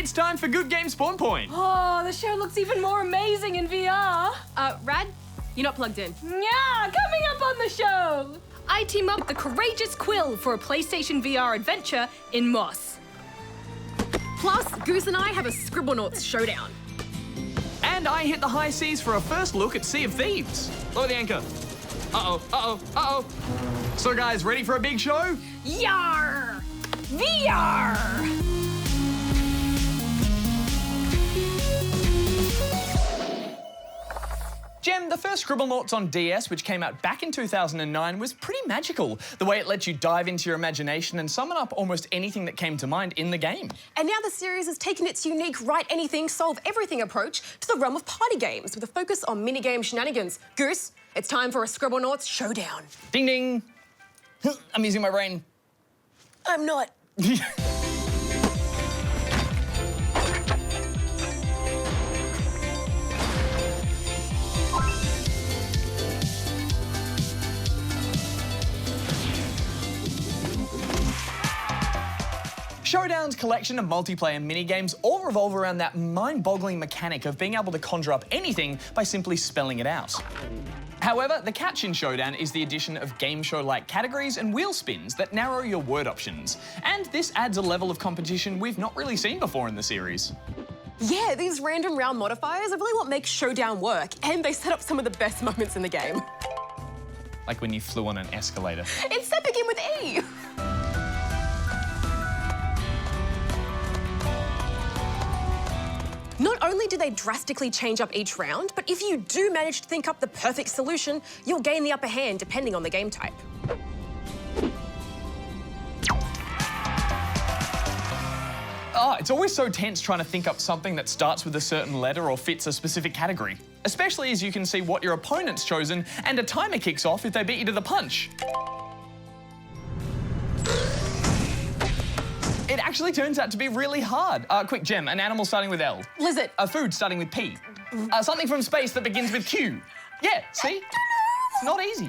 It's time for Good Game Spawnpoint. Oh, the show looks even more amazing in VR. Rad, you're not plugged in. Yeah, coming up on the show. I team up with the courageous Quill for a PlayStation VR adventure in Moss. Plus, Goose and I have a Scribblenauts Showdown. And I hit the high seas for a first look at Sea of Thieves. Lower the anchor. Uh-oh, uh-oh, uh-oh. So guys, ready for a big show? Yar! VR! Gem, the first Scribblenauts on DS, which came out back in 2009, was pretty magical. The way it lets you dive into your imagination and summon up almost anything that came to mind in the game. And now the series has taken its unique write anything, solve everything approach to the realm of party games with a focus on minigame shenanigans. Goose, it's time for a Scribblenauts Showdown. Ding ding. I'm using my brain. I'm not. Showdown's collection of multiplayer minigames all revolve around that mind-boggling mechanic of being able to conjure up anything by simply spelling it out. However, the catch in Showdown is the addition of game show-like categories and wheel spins that narrow your word options. And this adds a level of competition we've not really seen before in the series. Yeah, these random round modifiers are really what makes Showdown work, and they set up some of the best moments in the game. Like when you flew on an escalator. It's that begin with E! Not only do they drastically change up each round, but if you do manage to think up the perfect solution, you'll gain the upper hand depending on the game type. Oh, it's always so tense trying to think up something that starts with a certain letter or fits a specific category. Especially as you can see what your opponent's chosen and a timer kicks off if they beat you to the punch. It actually turns out to be really hard. Quick, Gem, an animal starting with L. Lizard. A food starting with P. Something from space that begins with Q. Yeah, see? It's not easy.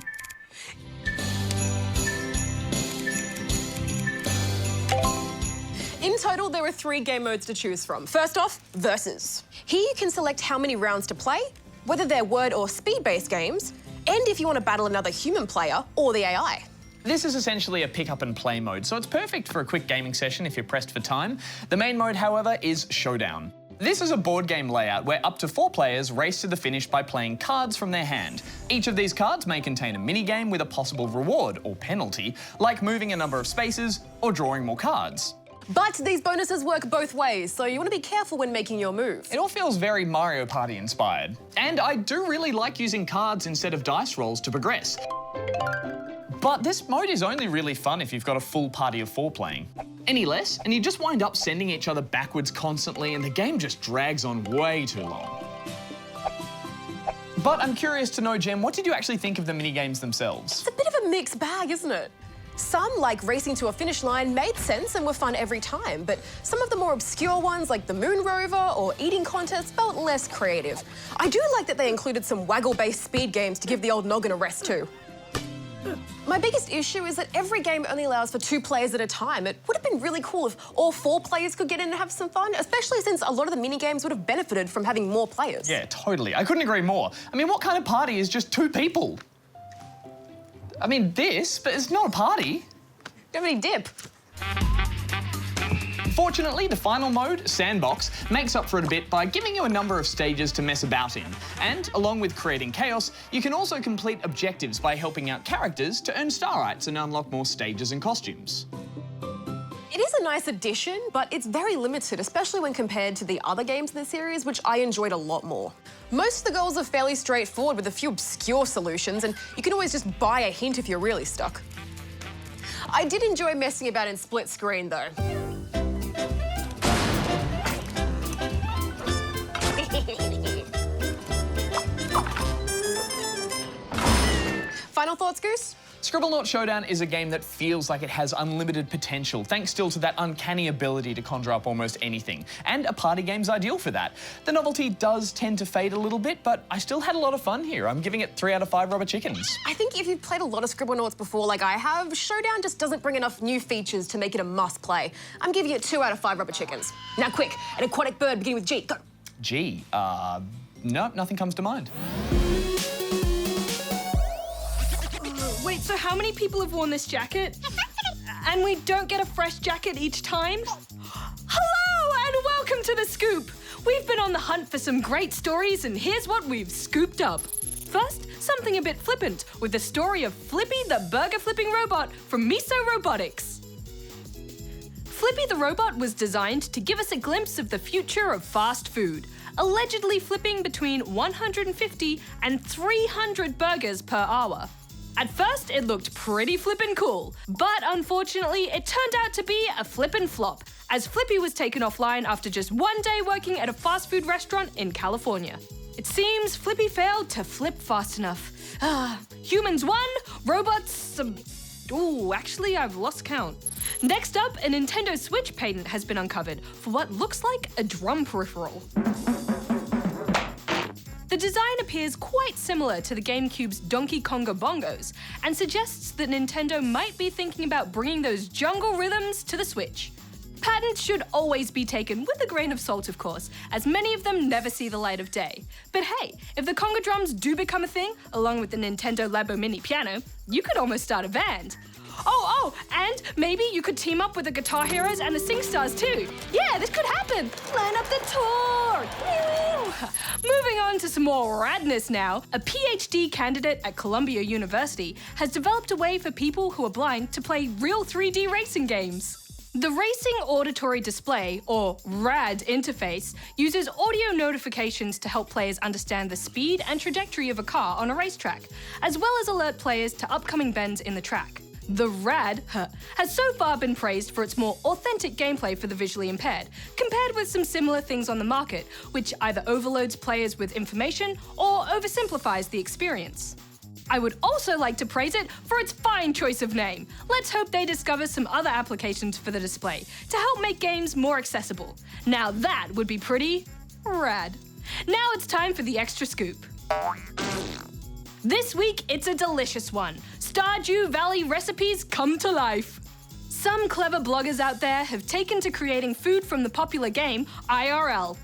In total, there are 3 game modes to choose from. First off, Versus. Here you can select how many rounds to play, whether they're word or speed-based games, and if you want to battle another human player or the AI. This is essentially a pick-up-and-play mode, so it's perfect for a quick gaming session if you're pressed for time. The main mode, however, is Showdown. This is a board game layout where up to 4 players race to the finish by playing cards from their hand. Each of these cards may contain a mini-game with a possible reward or penalty, like moving a number of spaces or drawing more cards. But these bonuses work both ways, so you want to be careful when making your move. It all feels very Mario Party inspired. And I do really like using cards instead of dice rolls to progress. But this mode is only really fun if you've got a full party of 4 playing. Any less, and you just wind up sending each other backwards constantly and the game just drags on way too long. But I'm curious to know, Gem, what did you actually think of the minigames themselves? It's a bit of a mixed bag, isn't it? Some, like racing to a finish line, made sense and were fun every time, but some of the more obscure ones, like the Moon Rover or eating contests, felt less creative. I do like that they included some waggle-based speed games to give the old noggin a rest too. My biggest issue is that every game only allows for 2 players at a time. It would have been really cool if all 4 players could get in and have some fun, especially since a lot of the mini-games would have benefited from having more players. Yeah, totally. I couldn't agree more. I mean, what kind of party is just 2 people? I mean, but it's not a party. Don't have any dip. Fortunately, the final mode, Sandbox, makes up for it a bit by giving you a number of stages to mess about in. And, along with creating chaos, you can also complete objectives by helping out characters to earn Starrites and unlock more stages and costumes. It is a nice addition, but it's very limited, especially when compared to the other games in the series, which I enjoyed a lot more. Most of the goals are fairly straightforward with a few obscure solutions, and you can always just buy a hint if you're really stuck. I did enjoy messing about in split screen, though. Final thoughts, Goose? Scribblenauts Showdown is a game that feels like it has unlimited potential, thanks still to that uncanny ability to conjure up almost anything. And a party game's ideal for that. The novelty does tend to fade a little bit, but I still had a lot of fun here. I'm giving it 3 out of 5 rubber chickens. I think if you've played a lot of Scribblenauts before, like I have, Showdown just doesn't bring enough new features to make it a must-play. I'm giving it 2 out of 5 rubber chickens. Now quick, an aquatic bird beginning with G, go. G, no, nothing comes to mind. Wait, so how many people have worn this jacket? And we don't get a fresh jacket each time? Hello and welcome to The Scoop. We've been on the hunt for some great stories and here's what we've scooped up. First, something a bit flippant with the story of Flippy the burger flipping robot from Miso Robotics. Flippy the robot was designed to give us a glimpse of the future of fast food, allegedly flipping between 150 and 300 burgers per hour. At first, it looked pretty flippin' cool, but unfortunately, it turned out to be a flippin' flop, as Flippy was taken offline after just 1 day working at a fast food restaurant in California. It seems Flippy failed to flip fast enough. Humans won, robots... Ooh, actually, I've lost count. Next up, a Nintendo Switch patent has been uncovered for what looks like a drum peripheral. The design appears quite similar to the GameCube's Donkey Konga bongos and suggests that Nintendo might be thinking about bringing those jungle rhythms to the Switch. Patents should always be taken with a grain of salt, of course, as many of them never see the light of day. But hey, if the conga drums do become a thing, along with the Nintendo Labo Mini Piano, you could almost start a band. Oh, and maybe you could team up with the Guitar Heroes and the SingStars too. Yeah, this could happen. Line up the tour. Moving on to some more radness now, a PhD candidate at Columbia University has developed a way for people who are blind to play real 3D racing games. The Racing Auditory Display, or RAD interface, uses audio notifications to help players understand the speed and trajectory of a car on a racetrack, as well as alert players to upcoming bends in the track. The RAD has so far been praised for its more authentic gameplay for the visually impaired, compared with some similar things on the market, which either overloads players with information or oversimplifies the experience. I would also like to praise it for its fine choice of name. Let's hope they discover some other applications for the display to help make games more accessible. Now that would be pretty rad. Now it's time for the extra scoop. This week, it's a delicious one. Stardew Valley recipes come to life. Some clever bloggers out there have taken to creating food from the popular game IRL.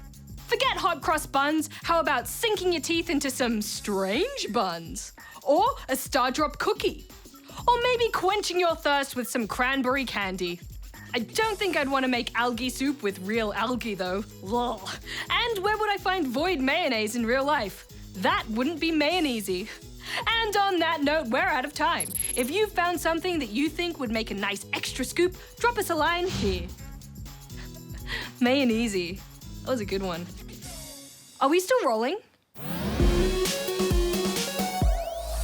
Forget hot cross buns, how about sinking your teeth into some strange buns? Or a Star Drop cookie? Or maybe quenching your thirst with some cranberry candy. I don't think I'd want to make algae soup with real algae though. Ugh. And where would I find void mayonnaise in real life? That wouldn't be mayonnaise-y. And on that note, we're out of time. If you've found something that you think would make a nice extra scoop, drop us a line here. Mayonnaise-y. That was a good one. Are we still rolling?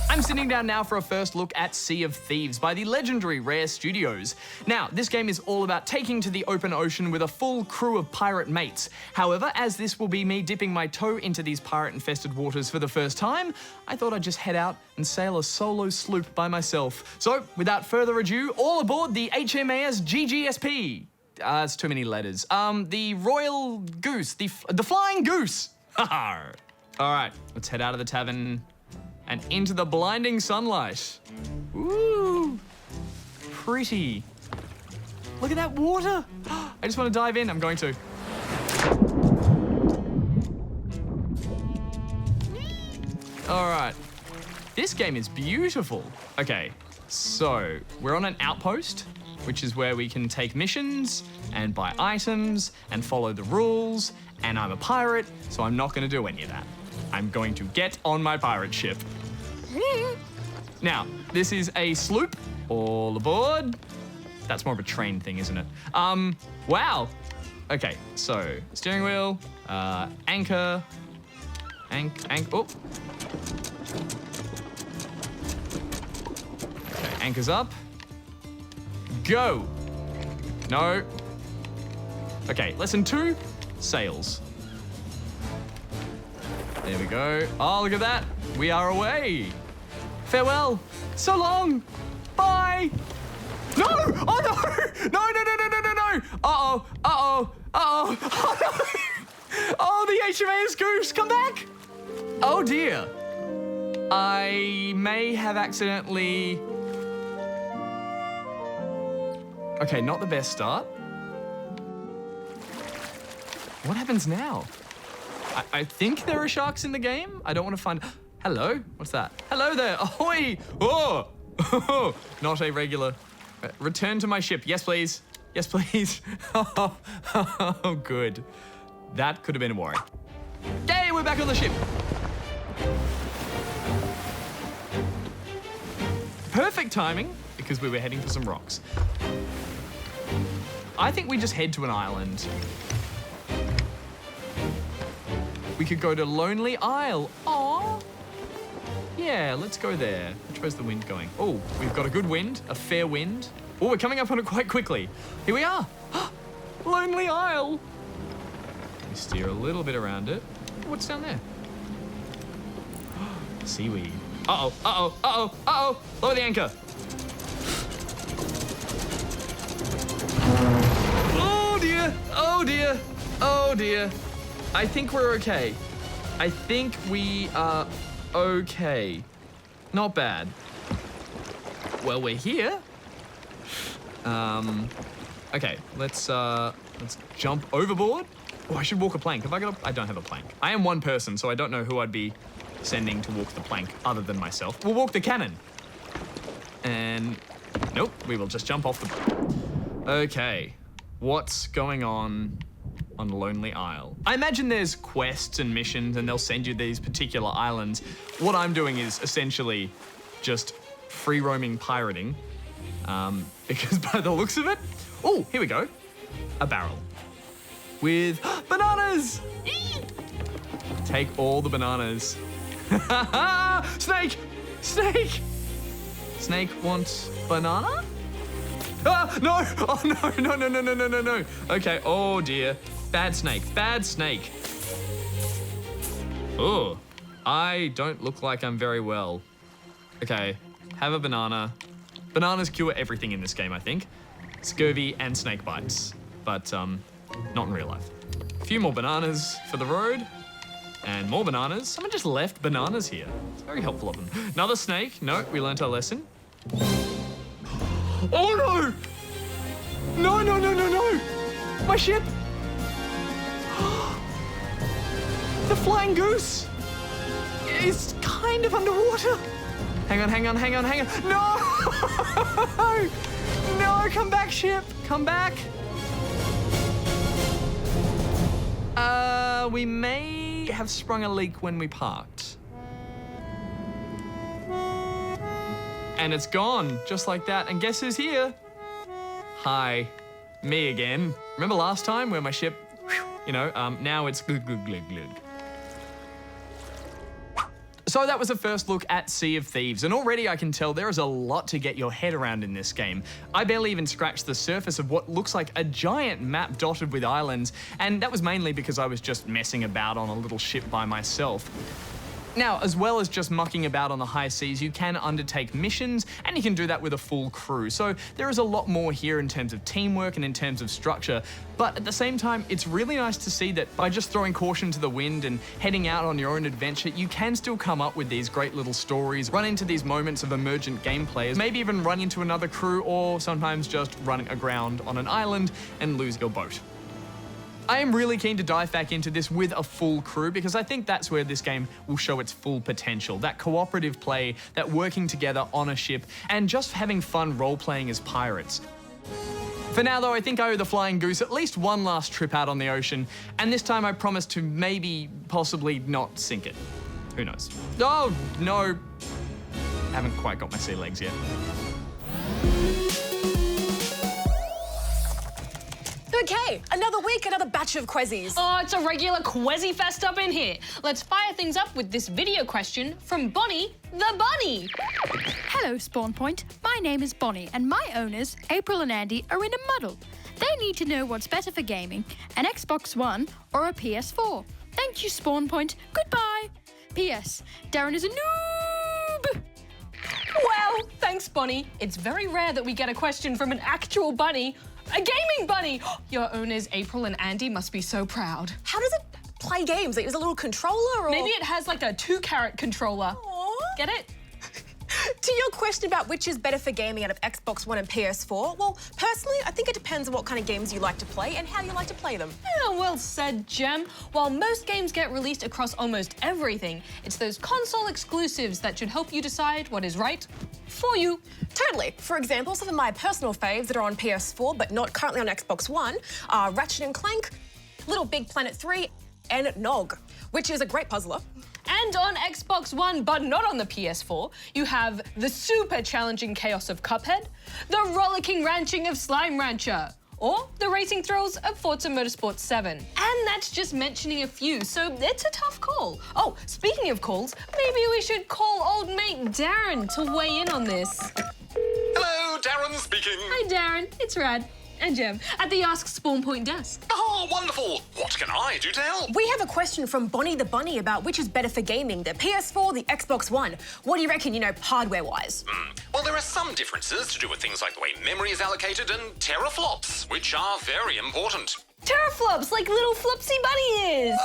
I'm sitting down now for a first look at Sea of Thieves by the legendary Rare Studios. Now, this game is all about taking to the open ocean with a full crew of pirate mates. However, as this will be me dipping my toe into these pirate-infested waters for the first time, I thought I'd just head out and sail a solo sloop by myself. So, without further ado, all aboard the HMAS GGSP. That's too many letters. The Royal Goose, the Flying Goose. All right, let's head out of the tavern and into the blinding sunlight. Ooh, pretty. Look at that water. I just want to dive in. I'm going to. All right. This game is beautiful. Okay, so we're on an outpost, which is where we can take missions and buy items and follow the rules. And I'm a pirate, so I'm not going to do any of that. I'm going to get on my pirate ship. Now, this is a sloop. All aboard. That's more of a train thing, isn't it? Wow. Okay, so steering wheel, anchor, oh. Okay, anchor's up. Go. No. Okay, lesson 2, sails. There we go. Oh, look at that. We are away. Farewell. So long. Bye. No! Oh no! No! Uh-oh! Uh-oh! Uh-oh! Oh no! Oh, the HMAS Goose! Come back! Oh dear. I may have accidentally... Okay, not the best start. What happens now? I think there are sharks in the game. I don't want to find... Hello? What's that? Hello there. Ahoy! Oh! Not a regular... return to my ship. Yes, please. Yes, please. Oh, good. That could have been a worry. Yay, we're back on the ship. Perfect timing, because we were heading for some rocks. I think we just head to an island. We could go to Lonely Isle. Aww. Yeah, let's go there. Which way's the wind going? Oh, we've got a good wind, a fair wind. Oh, we're coming up on it quite quickly. Here we are. Lonely Isle. We steer a little bit around it. What's down there? Seaweed. Uh-oh, uh-oh, uh-oh, uh-oh. Lower the anchor. Oh dear, oh dear, oh dear. I think we're okay. I think we are okay. Not bad. Well, we're here. Okay, let's jump overboard. Oh, I should walk a plank. Have I got a... I don't have a plank. I am one person, so I don't know who I'd be sending to walk the plank other than myself. We'll walk the cannon. And... Nope, we will just jump off the... Okay, what's going on Lonely Isle? I imagine there's quests and missions and they'll send you these particular islands. What I'm doing is essentially just free roaming pirating. Because by the looks of it... Oh, here we go. A barrel. With bananas! Eee! Take all the bananas. Snake! Snake! Snake wants banana? Ah, no! Oh, no. Okay, oh dear. Bad snake, bad snake. Oh, I don't look like I'm very well. Okay, have a banana. Bananas cure everything in this game, I think. Scurvy and snake bites, but not in real life. A few more bananas for the road, and more bananas. Someone just left bananas here. It's very helpful of them. Another snake. No, we learnt our lesson. Oh no! No! My ship! The flying goose is kind of underwater. Hang on. No! No, come back, ship. Come back. We may have sprung a leak when we parked. And it's gone, just like that. And guess who's here? Hi, me again. Remember last time where my ship, now it's glug. So that was a first look at Sea of Thieves, and already I can tell there is a lot to get your head around in this game. I barely even scratched the surface of what looks like a giant map dotted with islands, and that was mainly because I was just messing about on a little ship by myself. Now, as well as just mucking about on the high seas, you can undertake missions, and you can do that with a full crew. So there is a lot more here in terms of teamwork and in terms of structure. But at the same time, it's really nice to see that by just throwing caution to the wind and heading out on your own adventure, you can still come up with these great little stories, run into these moments of emergent gameplay, maybe even run into another crew, or sometimes just run aground on an island and lose your boat. I am really keen to dive back into this with a full crew because I think that's where this game will show its full potential. That cooperative play, that working together on a ship, and just having fun role-playing as pirates. For now though, I think I owe the Flying Goose at least one last trip out on the ocean, and this time I promise to possibly not sink it. Who knows? Oh, no. Haven't quite got my sea legs yet. Okay, another week, another batch of quizzes. Oh, it's a regular Quizzy fest up in here. Let's fire things up with this video question from Bonnie the Bunny. Hello, SpawnPoint. My name is Bonnie, and my owners, April and Andy, are in a muddle. They need to know what's better for gaming, an Xbox One or a PS4. Thank you, SpawnPoint. Goodbye. P.S. Darren is a noob. Wow, thanks, Bonnie. It's very rare that we get a question from an actual bunny. A gaming bunny! Your owners, April and Andy, must be so proud. How does it play games? Like, is it a little controller or...? Maybe it has like a 2-carat controller. Aww. Get it? To your question about which is better for gaming out of Xbox One and PS4, well, personally, I think it depends on what kind of games you like to play and how you like to play them. Yeah, well said, Gem. While most games get released across almost everything, it's those console exclusives that should help you decide what is right for you. Totally. For example, some of my personal faves that are on PS4 but not currently on Xbox One are Ratchet & Clank, Little Big Planet 3, and Nog, which is a great puzzler. And on Xbox One, but not on the PS4, you have the super challenging chaos of Cuphead, the rollicking ranching of Slime Rancher, or the racing thrills of Forza Motorsport 7. And that's just mentioning a few, so it's a tough call. Oh, speaking of calls, maybe we should call old mate Darren to weigh in on this. Hello, Darren speaking. Hi, Darren. It's Rad. And Gem at the Ask Spawnpoint desk. Oh, wonderful. What can I do to help? We have a question from Bonnie the Bunny about which is better for gaming, the PS4, the Xbox One. What do you reckon, hardware-wise? Well, there are some differences to do with things like the way memory is allocated and teraflops, which are very important. Teraflops, like little flopsy bunny ears.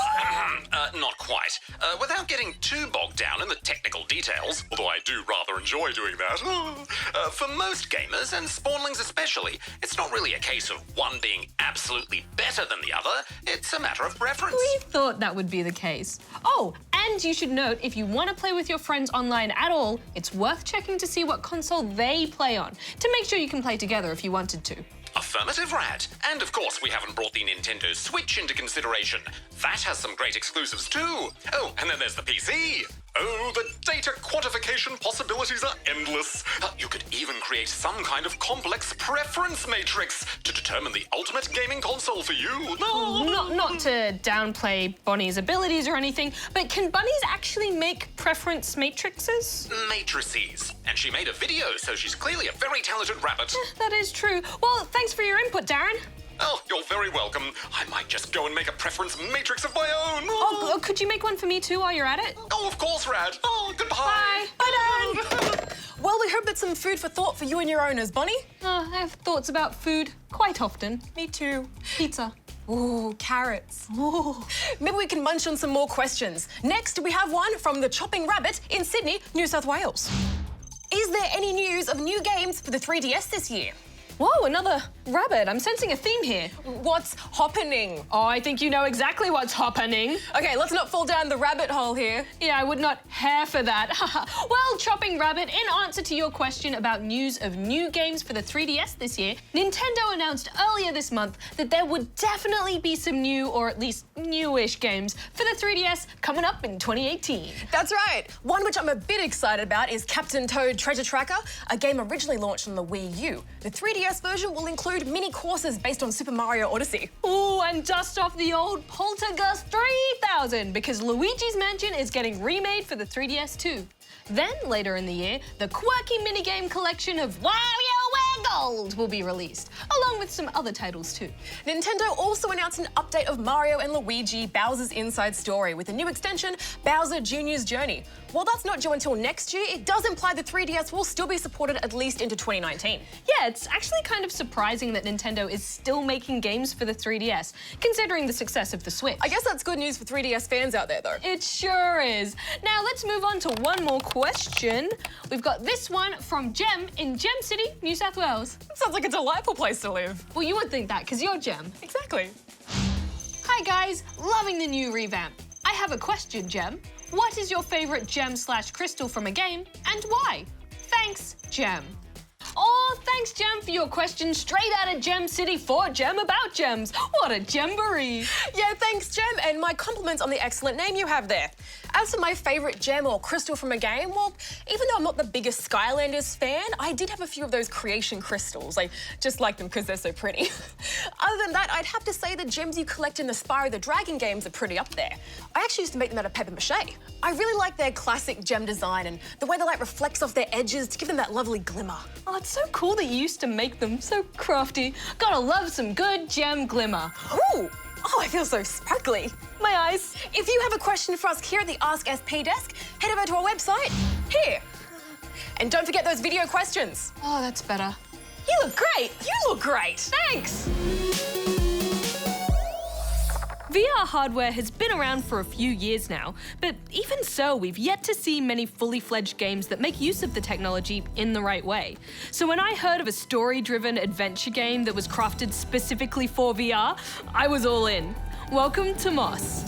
Not quite. Without getting too bogged down in the technical details, although I do rather enjoy doing that, for most gamers, and spawnlings especially, it's not really a case of one being absolutely better than the other. It's a matter of preference. We thought that would be the case. Oh, and you should note, if you want to play with your friends online at all, it's worth checking to see what console they play on, to make sure you can play together if you wanted to. Affirmative, Rad. And of course, we haven't brought the Nintendo Switch into consideration. That has some great exclusives too. Oh, and then there's the PC. Oh, the data quantification possibilities are endless. You could even create some kind of complex preference matrix to determine the ultimate gaming console for you. Not to downplay Bonnie's abilities or anything, but can bunnies actually make preference matrices? Matrices. And she made a video, so she's clearly a very talented rabbit. That is true. Well, thanks for your input, Darren. Oh, you're very welcome. I might just go and make a preference matrix of my own. Oh, could you make one for me too while you're at it? Oh, of course, Rad. Oh, goodbye. Bye. Bye, Darren. Well, we hope that's some food for thought for you and your owners, Bonnie. I have thoughts about food quite often. Me too. Pizza. Ooh, carrots. Ooh. Maybe we can munch on some more questions. Next, we have one from the Chopping Rabbit in Sydney, New South Wales. Is there any news of new games for the 3DS this year? Whoa, another rabbit. I'm sensing a theme here. What's happening? Oh, I think you know exactly what's happening. Okay, let's not fall down the rabbit hole here. Yeah, I would not care for that. Well, Chopping Rabbit, in answer to your question about news of new games for the 3DS this year, Nintendo announced earlier this month that there would definitely be some new, or at least newish games for the 3DS coming up in 2018. That's right. One which I'm a bit excited about is Captain Toad Treasure Tracker, a game originally launched on the Wii U. The 3DS version will include mini courses based on Super Mario Odyssey. Ooh, and dust off the old Poltergust 3000 because Luigi's Mansion is getting remade for the 3DS too. Then, later in the year, the quirky minigame collection of WarioWare Gold will be released, along with some other titles too. Nintendo also announced an update of Mario and Luigi Bowser's Inside Story with a new extension, Bowser Jr.'s Journey. While that's not due until next year, it does imply the 3DS will still be supported at least into 2019. Yeah, it's actually kind of surprising that Nintendo is still making games for the 3DS, considering the success of the Switch. I guess that's good news for 3DS fans out there, though. It sure is. Now let's move on to one more question. We've got this one from Gem in Gem City, New South Wales. Sounds like a delightful place to live. Well, you would think that because you're Gem. Exactly. Hi guys, loving the new revamp. I have a question, Gem. What is your favorite gem/crystal from a game and why? Thanks, Gem. Oh, thanks, Gem, for your question straight out of Gem City for Gem about gems. What a gemboree. Yeah, thanks, Gem, and my compliments on the excellent name you have there. As for my favourite gem or crystal from a game, well, even though I'm not the biggest Skylanders fan, I did have a few of those creation crystals. I just like them because they're so pretty. Other than that, I'd have to say the gems you collect in the Spyro the Dragon games are pretty up there. I actually used to make them out of paper mache. I really like their classic gem design and the way the light reflects off their edges to give them that lovely glimmer. Oh, it's so cool that you used to make them. So crafty. Gotta love some good gem glimmer. Ooh! Oh, I feel so sparkly. My eyes. If you have a question for us here at the Ask SP desk, head over to our website, here. And don't forget those video questions. Oh, that's better. You look great. You look great. Thanks! VR hardware has been around for a few years now, but even so, we've yet to see many fully fledged games that make use of the technology in the right way. So when I heard of a story-driven adventure game that was crafted specifically for VR, I was all in. Welcome to Moss.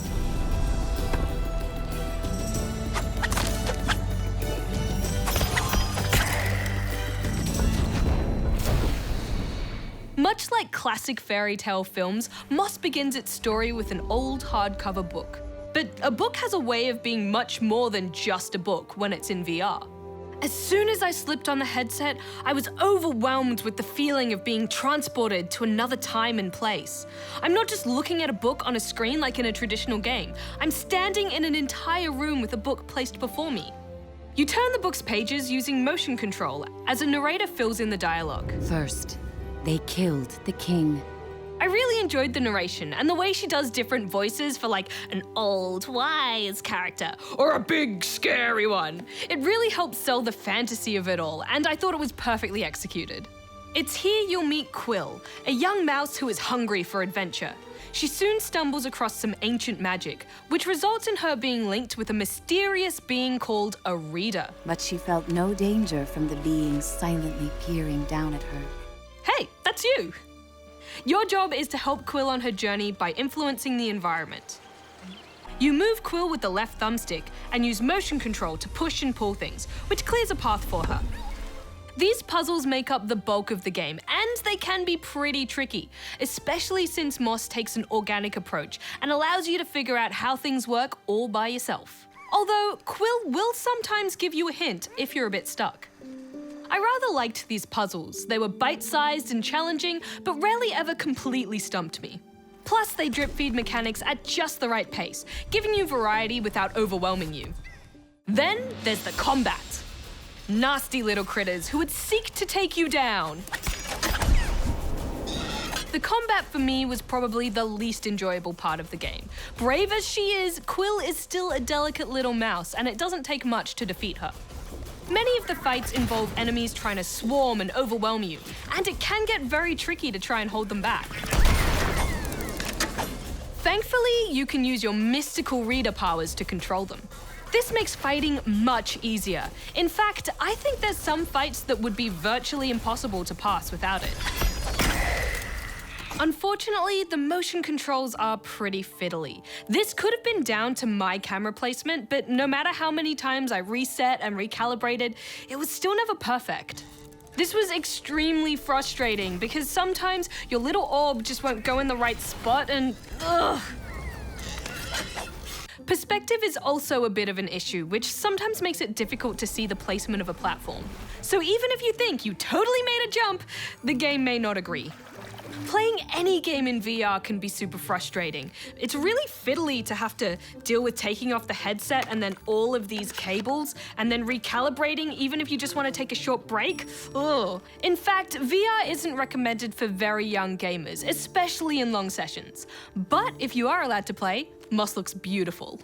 Much like classic fairy tale films, Moss begins its story with an old hardcover book. But a book has a way of being much more than just a book when it's in VR. As soon as I slipped on the headset, I was overwhelmed with the feeling of being transported to another time and place. I'm not just looking at a book on a screen like in a traditional game. I'm standing in an entire room with a book placed before me. You turn the book's pages using motion control as a narrator fills in the dialogue. First, they killed the king. I really enjoyed the narration and the way she does different voices for like an old, wise character or a big, scary one. It really helps sell the fantasy of it all, and I thought it was perfectly executed. It's here you'll meet Quill, a young mouse who is hungry for adventure. She soon stumbles across some ancient magic, which results in her being linked with a mysterious being called a reader. But she felt no danger from the being silently peering down at her. Hey, that's you! Your job is to help Quill on her journey by influencing the environment. You move Quill with the left thumbstick and use motion control to push and pull things, which clears a path for her. These puzzles make up the bulk of the game, and they can be pretty tricky, especially since Moss takes an organic approach and allows you to figure out how things work all by yourself. Although Quill will sometimes give you a hint if you're a bit stuck. I rather liked these puzzles. They were bite-sized and challenging, but rarely ever completely stumped me. Plus, they drip-feed mechanics at just the right pace, giving you variety without overwhelming you. Then there's the combat. Nasty little critters who would seek to take you down. The combat for me was probably the least enjoyable part of the game. Brave as she is, Quill is still a delicate little mouse, and it doesn't take much to defeat her. Many of the fights involve enemies trying to swarm and overwhelm you, and it can get very tricky to try and hold them back. Thankfully, you can use your mystical reader powers to control them. This makes fighting much easier. In fact, I think there's some fights that would be virtually impossible to pass without it. Unfortunately, the motion controls are pretty fiddly. This could have been down to my camera placement, but no matter how many times I reset and recalibrated, it was still never perfect. This was extremely frustrating because sometimes your little orb just won't go in the right spot and ugh. Perspective is also a bit of an issue, which sometimes makes it difficult to see the placement of a platform. So even if you think you totally made a jump, the game may not agree. Playing any game in VR can be super frustrating. It's really fiddly to have to deal with taking off the headset and then all of these cables and then recalibrating even if you just want to take a short break. Ugh. In fact, VR isn't recommended for very young gamers, especially in long sessions. But if you are allowed to play, Moss looks beautiful.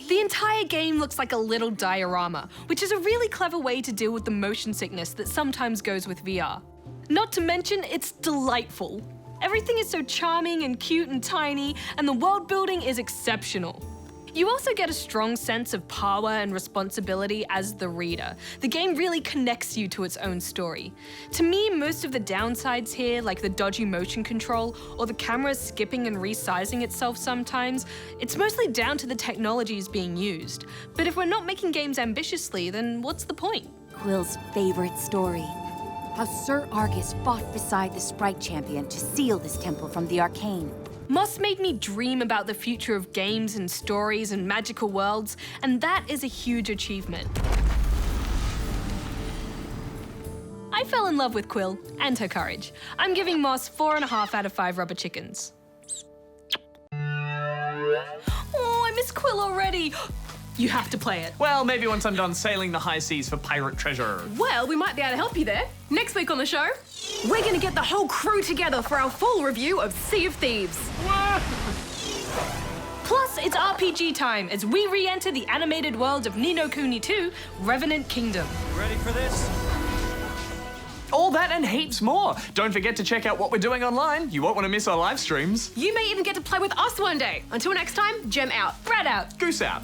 The entire game looks like a little diorama, which is a really clever way to deal with the motion sickness that sometimes goes with VR. Not to mention, it's delightful. Everything is so charming and cute and tiny, and the world building is exceptional. You also get a strong sense of power and responsibility as the reader. The game really connects you to its own story. To me, most of the downsides here, like the dodgy motion control or the camera skipping and resizing itself sometimes, it's mostly down to the technologies being used. But if we're not making games ambitiously, then what's the point? Quill's favorite story. How Sir Argus fought beside the Sprite Champion to seal this temple from the arcane. Moss made me dream about the future of games and stories and magical worlds, and that is a huge achievement. I fell in love with Quill and her courage. I'm giving Moss 4.5 out of 5 rubber chickens. Oh, I miss Quill already. You have to play it. Well, maybe once I'm done sailing the high seas for pirate treasure. Well, we might be able to help you there. Next week on the show, we're going to get the whole crew together for our full review of Sea of Thieves. Plus, it's RPG time as we re-enter the animated world of Ni no Kuni 2, Revenant Kingdom. Ready for this? All that and heaps more. Don't forget to check out what we're doing online. You won't want to miss our live streams. You may even get to play with us one day. Until next time, Gem out. Brad out. Goose out.